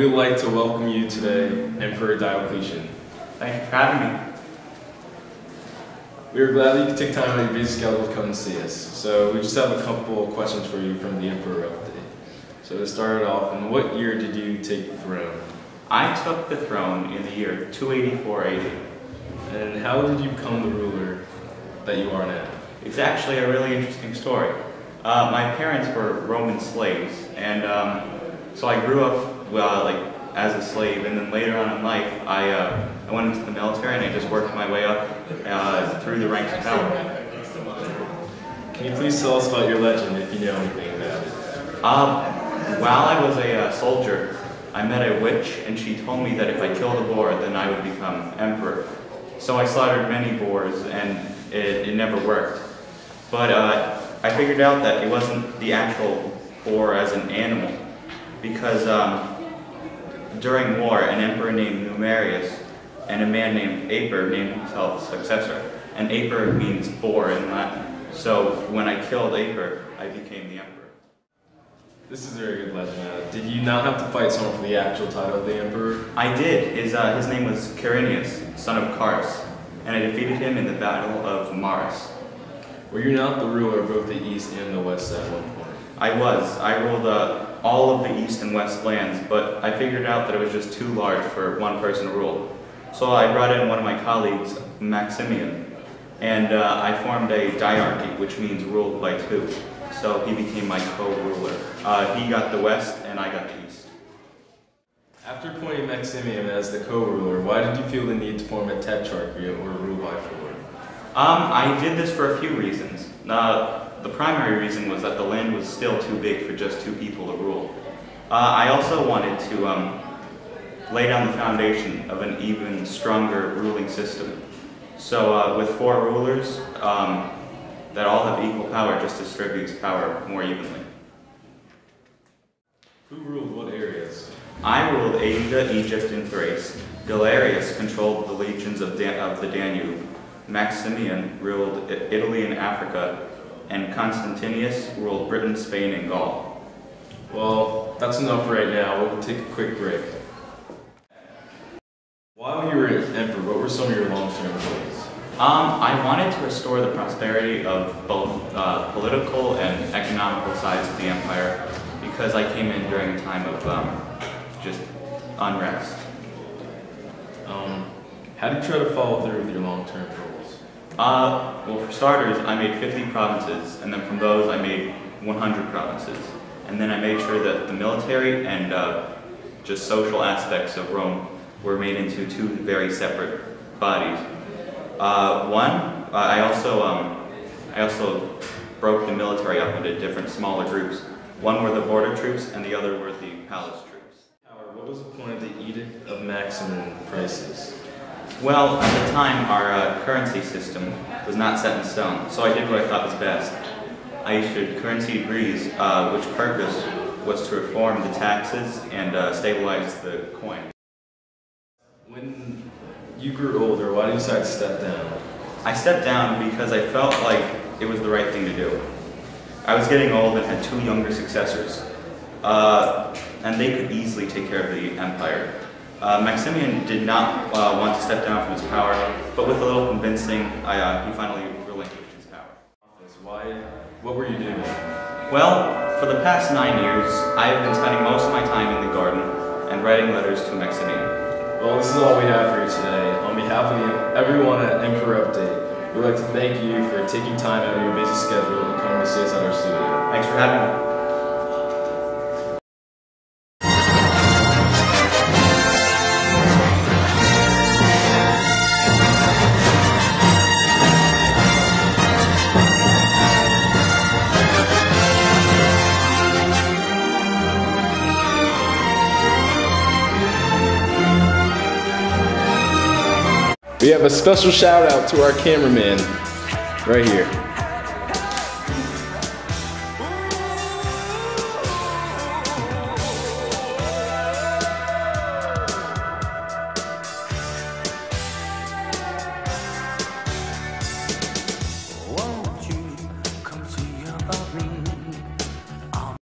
we would like to welcome you today, Emperor Diocletian. Thank you for having me. We are glad that you could take time out of your busy schedule to come and see us. So we just have a couple of questions for you from the Emperor update. So to start it off, in what year did you take the throne? I took the throne in the year 284 AD. And how did you become the ruler that you are now? It's actually a really interesting story. My parents were Roman slaves, and so I grew up as a slave, and then later on in life I went into the military and I just worked my way up through the ranks of power. Can you please tell us about your legend if you know anything about it? While I was a soldier, I met a witch, and she told me that if I killed a boar, then I would become emperor. So I slaughtered many boars, and it never worked. But I figured out that it wasn't the actual boar as an animal, because during war, an emperor named Numerius and a man named Aper named himself successor. And Aper means boar in Latin. So when I killed Aper, I became the emperor. This is a very good legend. Did you not have to fight someone for the actual title of the emperor? I did. His name was Quirinius, son of Carus, and I defeated him in the Battle of Maris. Were you not the ruler of both the east and the west at one point? I was. I ruled all of the east and west lands, but I figured out that it was just too large for one person to rule. So I brought in one of my colleagues, Maximian, and I formed a diarchy, which means ruled by two. So he became my co-ruler. He got the west and I got the east. After appointing Maximian as the co-ruler, why did you feel the need to form a tetrarchy or rule by four? I did this for a few reasons. The primary reason was that the land was still too big for just two people to rule. I also wanted to lay down the foundation of an even stronger ruling system. So with four rulers that all have equal power just distributes power more evenly. Who ruled what areas? I ruled Asia, Egypt, and Thrace. Galerius controlled the legions of the Danube. Maximian ruled Italy and Africa, and Constantius ruled Britain, Spain, and Gaul. Well, that's enough right now. We'll take a quick break. While you were emperor, what were some of your long-term goals? I wanted to restore the prosperity of both political and economical sides of the empire, because I came in during a time of just unrest. How did you try to follow through with your long-term goals? Well, for starters, I made 50 provinces, and then from those I made 100 provinces. And then I made sure that the military and just social aspects of Rome were made into two very separate bodies. I also broke the military up into different smaller groups. One were the border troops, and the other were the palace troops. What was the point of the Edict of Maximum Prices? Well, at the time, our currency system was not set in stone, so I did what I thought was best. I issued currency degrees, which purpose was to reform the taxes and stabilize the coin. When you grew older, why did you decide to step down? I stepped down because I felt like it was the right thing to do. I was getting old and had two younger successors, and they could easily take care of the empire. Maximian did not want to step down from his power, but with a little convincing, he finally relinquished his power. What were you doing? Well, for the past 9 years, I have been spending most of my time in the garden and writing letters to Maximian. Well, this is all we have for you today. On behalf of everyone at Emperor Update, we'd like to thank you for taking time out of your busy schedule and coming to see us at our studio. Thanks for having me. We have a special shout out to our cameraman right here.